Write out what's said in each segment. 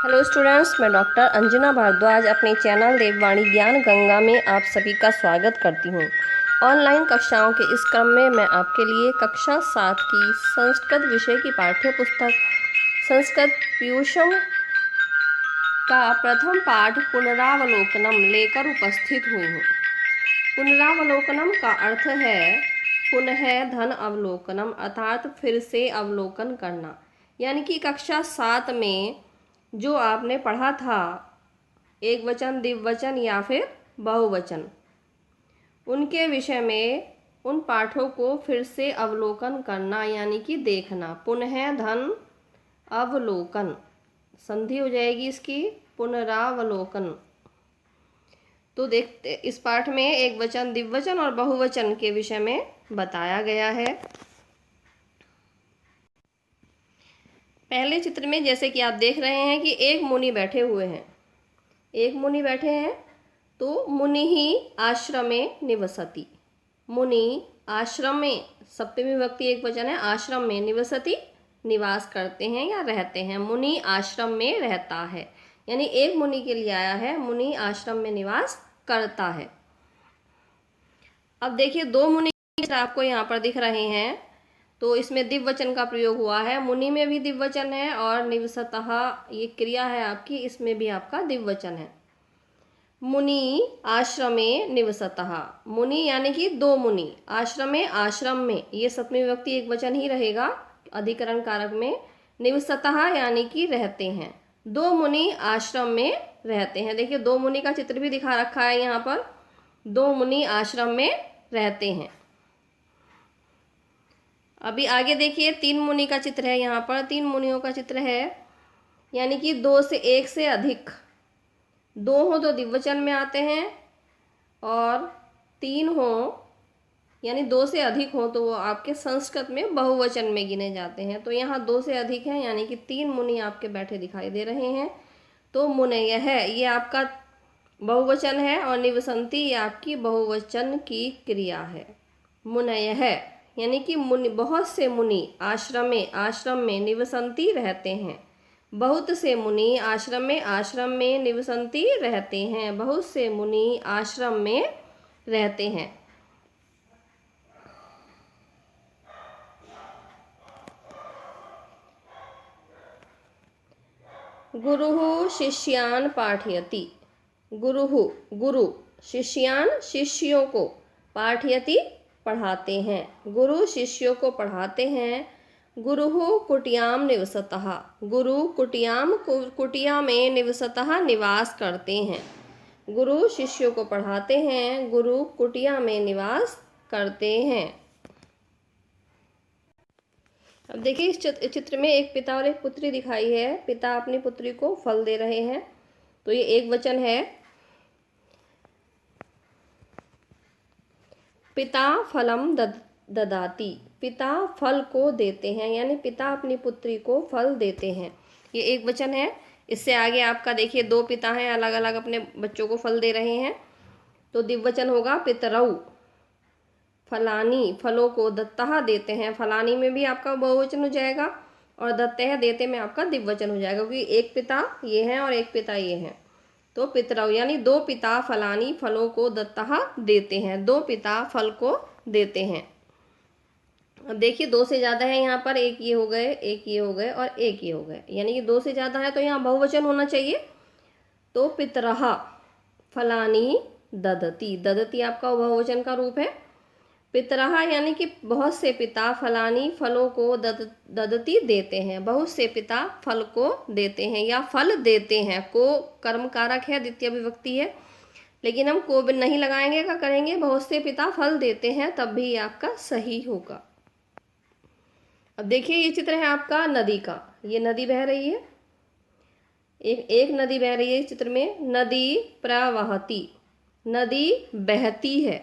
Hello students, मैं doctor Anjana Bhardwaj अपने channel देववाणी ज्ञान गंगा में आप सभी का स्वागत करती हूँ। ऑनलाइन कक्षाओं के इस क्रम में मैं आपके लिए कक्षा 7 की संस्कृत विषय की पाठ्य पुस्तक संस्कृत पीयूषम का प्रथम पाठ पुनरावलोकनम लेकर उपस्थित हुई हूँ। पुनरावलोकनम का अर्थ है पुनः धन अवलोकनम अर्थात फिर से अवलोकन करना। यानी कि कक्षा 7 में जो आपने पढ़ा था एक वचन, द्विवचन या फिर बहुवचन, उनके विषय में उन पाठों को फिर से अवलोकन करना यानी कि देखना। पुनः धन अवलोकन, संधि हो जाएगी इसकी, पुनरावलोकन। तो देखते इस पाठ में एक वचन, द्विवचन और बहुवचन के विषय में बताया गया है। पहले चित्र में जैसे कि आप देख रहे हैं कि एक मुनि बैठे हुए हैं। एक मुनि बैठे हैं तो मुनि ही आश्रमे निवसति। मुनि आश्रम में, सप्तमी विभक्ति एक वचन है, आश्रम में, निवसति निवास करते हैं या रहते हैं। मुनि आश्रम में रहता है, यानी एक मुनि के लिए आया है, मुनि आश्रम में निवास करता है। अब देखिए दो मुनि आपको यहाँ पर दिख रहे हैं, तो इसमें द्विवचन का प्रयोग हुआ है। मुनि में भी द्विवचन है और निवसतः ये क्रिया है आपकी, इसमें भी आपका द्विवचन है। मुनि आश्रमे निवसतः, मुनि यानी कि दो मुनि, आश्रमे आश्रम में, ये सप्तमी विभक्ति एक वचन ही रहेगा अधिकरण कारक में। निवसतः यानी कि रहते हैं, दो मुनि आश्रम में रहते हैं। देखिए दो मुनि का चित्र भी दिखा रखा है यहाँ पर, दो मुनि आश्रम में रहते हैं। अभी आगे देखिए तीन मुनि का चित्र है यहाँ पर, तीन मुनियों का चित्र है, यानी कि दो से एक से अधिक, दो हो तो द्विवचन में आते हैं और तीन हो यानी दो से अधिक हो तो वो आपके संस्कृत में बहुवचन में गिने जाते हैं। तो यहाँ दो से अधिक हैं, यानी कि तीन मुनि आपके बैठे दिखाई दे रहे हैं। तो मुनयः ये आपका बहुवचन है और निवसन्ति ये आपकी बहुवचन की क्रिया है। मुनयः यानी कि मुनि, बहुत से मुनि आश्रम में निवसन्ति रहते हैं। बहुत से मुनि आश्रम में निवसन्ति रहते हैं। बहुत से मुनि आश्रम में रहते हैं। गुरुः शिष्यान् पाठयति। गुरु शिष्यान् शिष्यों को, पाठयति पढ़ाते हैं, गुरु शिष्यों को पढ़ाते हैं। गुरुः कुटियाम निवसतः, गुरु कुटिया में निवसतः निवास करते हैं। गुरु शिष्यों को पढ़ाते हैं, गुरु कुटिया में निवास करते हैं। अब देखिए इस चित्र में एक पिता और एक पुत्री दिखाई है। पिता अपनी पुत्री को फल दे रहे हैं, तो ये एक वचन है। पिता फलम ददाति, पिता फल को देते हैं, यानी पिता अपनी पुत्री को फल देते हैं, ये एक वचन है। इससे आगे आपका देखिए दो पिता हैं, अलग अलग अपने बच्चों को फल दे रहे हैं, तो द्विवचन होगा पितरौ। फलानी फलों को दत्तः देते हैं, फलानी में भी आपका बहुवचन हो जाएगा और दत्तः देते में आपका द्विवचन हो जाएगा, क्योंकि एक पिता ये हैं और एक पिता ये हैं। तो पितरौ यानी दो पिता फलानी फलों को दत्तः देते हैं, दो पिता फल को देते हैं। अब देखिए दो से ज़्यादा है यहाँ पर, एक ये हो गए, एक ये हो गए और एक ये हो गए, यानी कि दो से ज़्यादा है तो यहाँ बहुवचन होना चाहिए। तो पितरः फलानी ददति, ददति आपका बहुवचन का रूप है। पितरः यानी कि बहुत से पिता फलानी फलों को ददति देते हैं, बहुत से पिता फल को देते हैं या फल देते हैं। को कर्म कारक है, द्वितीय विभक्ति है, लेकिन हम को नहीं लगाएंगे, क्या करेंगे, बहुत से पिता फल देते हैं, तब भी आपका सही होगा। अब देखिए ये चित्र है आपका नदी का, ये नदी बह रही है, एक नदी बह रही है इस चित्र में। नदी प्रवहति, नदी बहती है।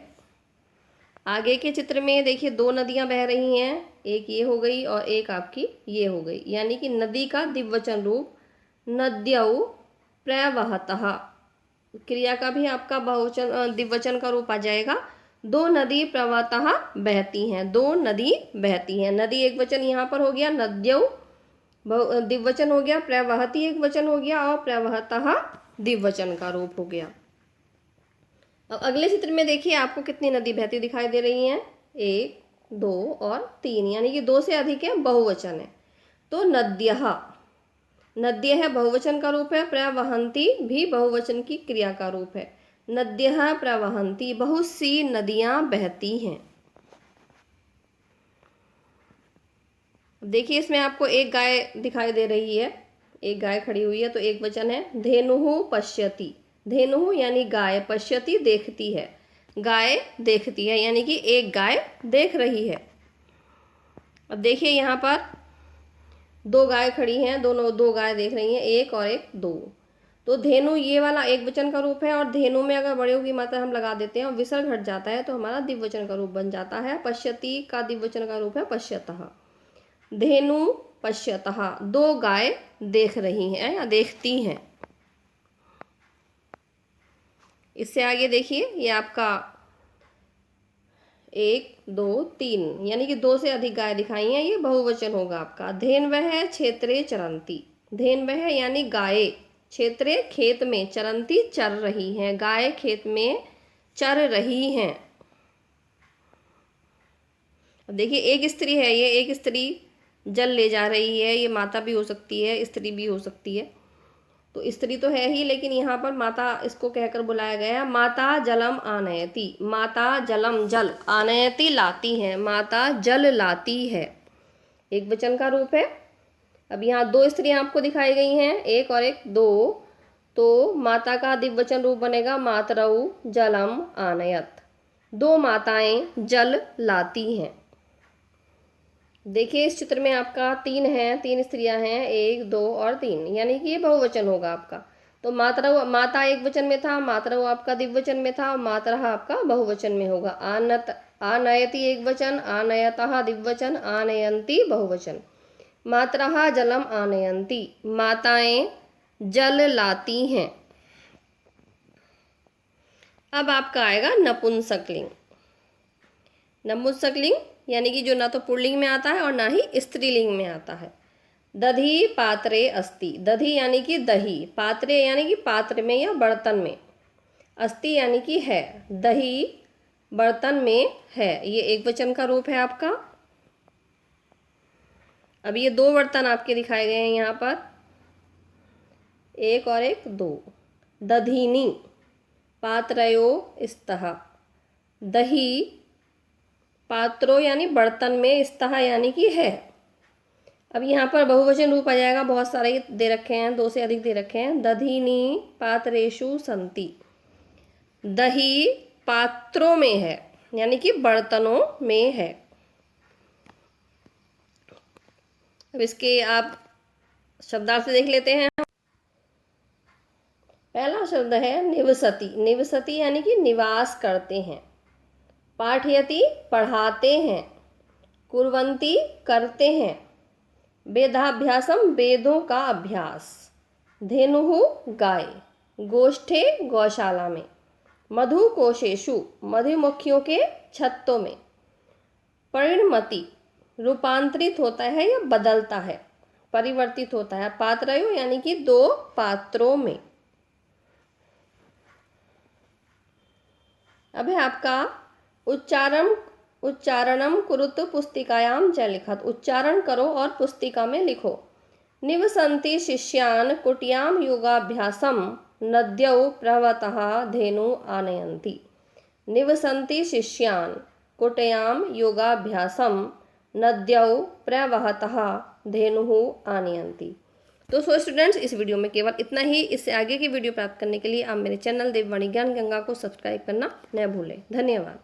आगे के चित्र में देखिए दो नदियां बह रही हैं, एक ये हो गई और एक आपकी ये हो गई, यानी कि नदी का द्विवचन रूप नद्यौ प्रवहतः, क्रिया का भी आपका बहुवचन द्विवचन का रूप आ जाएगा। दो नदी प्रवहतः बहती हैं, दो नदी बहती हैं। नदी एक वचन यहाँ पर हो गया नद्यौ, द्विवचन हो गया, प्रवहति एक वचन हो गया और प्रवहतः द्विवचन का रूप हो गया। अब अगले चित्र में देखिए आपको कितनी नदी बहती दिखाई दे रही हैं, 1 2 और 3, यानी कि 2 से अधिक है, बहुवचन है। तो नद्यः, नद्यः बहुवचन का रूप है, प्रवहन्ति भी बहुवचन की क्रिया का रूप है। नद्यः प्रवहन्ति, बहुत सी नदियां बहती हैं। देखिए इसमें आपको एक गाय दिखाई दे रही है, एक गाय खड़ी हुई है, तो एक वचन है। धेनुः पश्यति, धेनुः यानी गाय, पश्यति देखती है, गाय देखती है, यानी कि एक गाय देख रही है। अब देखिए यहाँ पर 2 गाय खड़ी हैं, दोनों 2 गाय देख रही हैं, एक और एक 2। तो धेनु ये वाला एक वचन का रूप है, और धेनु में अगर बड़े की मात्रा हम लगा देते हैं और विसर्ग हट जाता है तो हमारा द्विवचन का रूप बन जाता है। पश्यति का द्विवचन का रूप है पश्यतः। धेनु पश्यतः, 2 गाय देख रही हैं या देखती हैं। इससे आगे देखिए ये आपका 1 2 3, यानी कि 2 से अधिक गाय दिखाई हैं, ये बहुवचन होगा आपका। धेन्वः क्षेत्रे चरन्ति, धेन्वः यानी गाय, क्षेत्रे खेत में, चरन्ति चर रही हैं, गाय खेत में चर रही हैं। अब देखिए एक स्त्री है, ये एक स्त्री जल ले जा रही है, ये माता भी हो सकती है, स्त्री भी हो सकती है। तो स्त्री तो है ही, लेकिन यहाँ पर माता इसको कहकर बुलाया गया है। माता जलम आनयति, माता जलम जल, आनयति लाती है, माता जल लाती है, एक वचन का रूप है। अब यहाँ 2 स्त्रियाँ आपको दिखाई गई हैं, एक और एक 2, तो माता का द्विवचन रूप बनेगा मातरौ जलम आनयत, 2 माताएं जल लाती हैं। देखिए इस चित्र में आपका 3 हैं, 3 स्त्रियां हैं, 1 2 और 3, यानी कि ये बहुवचन होगा आपका। तो मातरौ, माता एक वचन में था, मातरौ आपका द्विवचन में था, और मातरः आपका बहुवचन में होगा। आनयति एक वचन, आनयतः द्विवचन, आनयन्ति बहुवचन। मातरः जलम आनयन्ति, माताएं जल लाती हैं। अब आपका आएगा नपुंसकलिंग। नपुंसकलिंग यानी कि जो ना तो पुल्लिंग में आता है और ना ही स्त्रीलिंग में आता है। दधि पात्रे अस्ति, दधि यानी कि दही, पात्रे यानी कि पात्र में या बर्तन में, अस्ति यानी कि है, दही बर्तन में है, ये एक वचन का रूप है आपका। अब ये 2 बर्तन आपके दिखाए गए हैं यहाँ पर, 1 और एक 2। दधीनि पात्रयो स्तः, दही पात्रों यानी बर्तन में, स्तः यानी कि है। अब यहाँ पर बहुवचन रूप आ जाएगा, बहुत सारे दे रखे हैं, 2 से अधिक दे रखे हैं। दधीनि पात्रेषु सन्ति, दही पात्रों में है, यानी कि बर्तनों में है। अब इसके आप शब्दार्थ देख लेते हैं। पहला शब्द है निवसति, निवसति यानी कि निवास करते हैं। पाठयति पढ़ाते हैं, कुर्वन्ति करते हैं, वेदाभ्यासम वेदों का अभ्यास, धेनुः गाय, गोष्ठे गौशाला में, मधुकोशेषु मधुमक्खियों के छत्तों में, परिणमति रूपांतरित होता है या बदलता है, परिवर्तित होता है, पात्रयो यानी कि 2 पात्रों में। अब है आपका उच्चारणम कुरुत पुस्तिकायाम च लिखत, उच्चारण करो और पुस्तिका में लिखो। निवसन्ति शिष्यान् कुट्याम योगाभ्यासम, नद्यौ प्रवतः धेनु आनयन्ति। निवसन्ति शिष्यान् कुट्याम योगाभ्यासम, नद्यौ प्रवहतः धेनुः आनयन्ति। तो स्टूडेंट्स, इस वीडियो में केवल इतना ही। इससे आगे की वीडियो प्राप्त करने के लिए आप मेरे चैनल देववाणी ज्ञान गंगा को सब्सक्राइब करना न भूलें। धन्यवाद।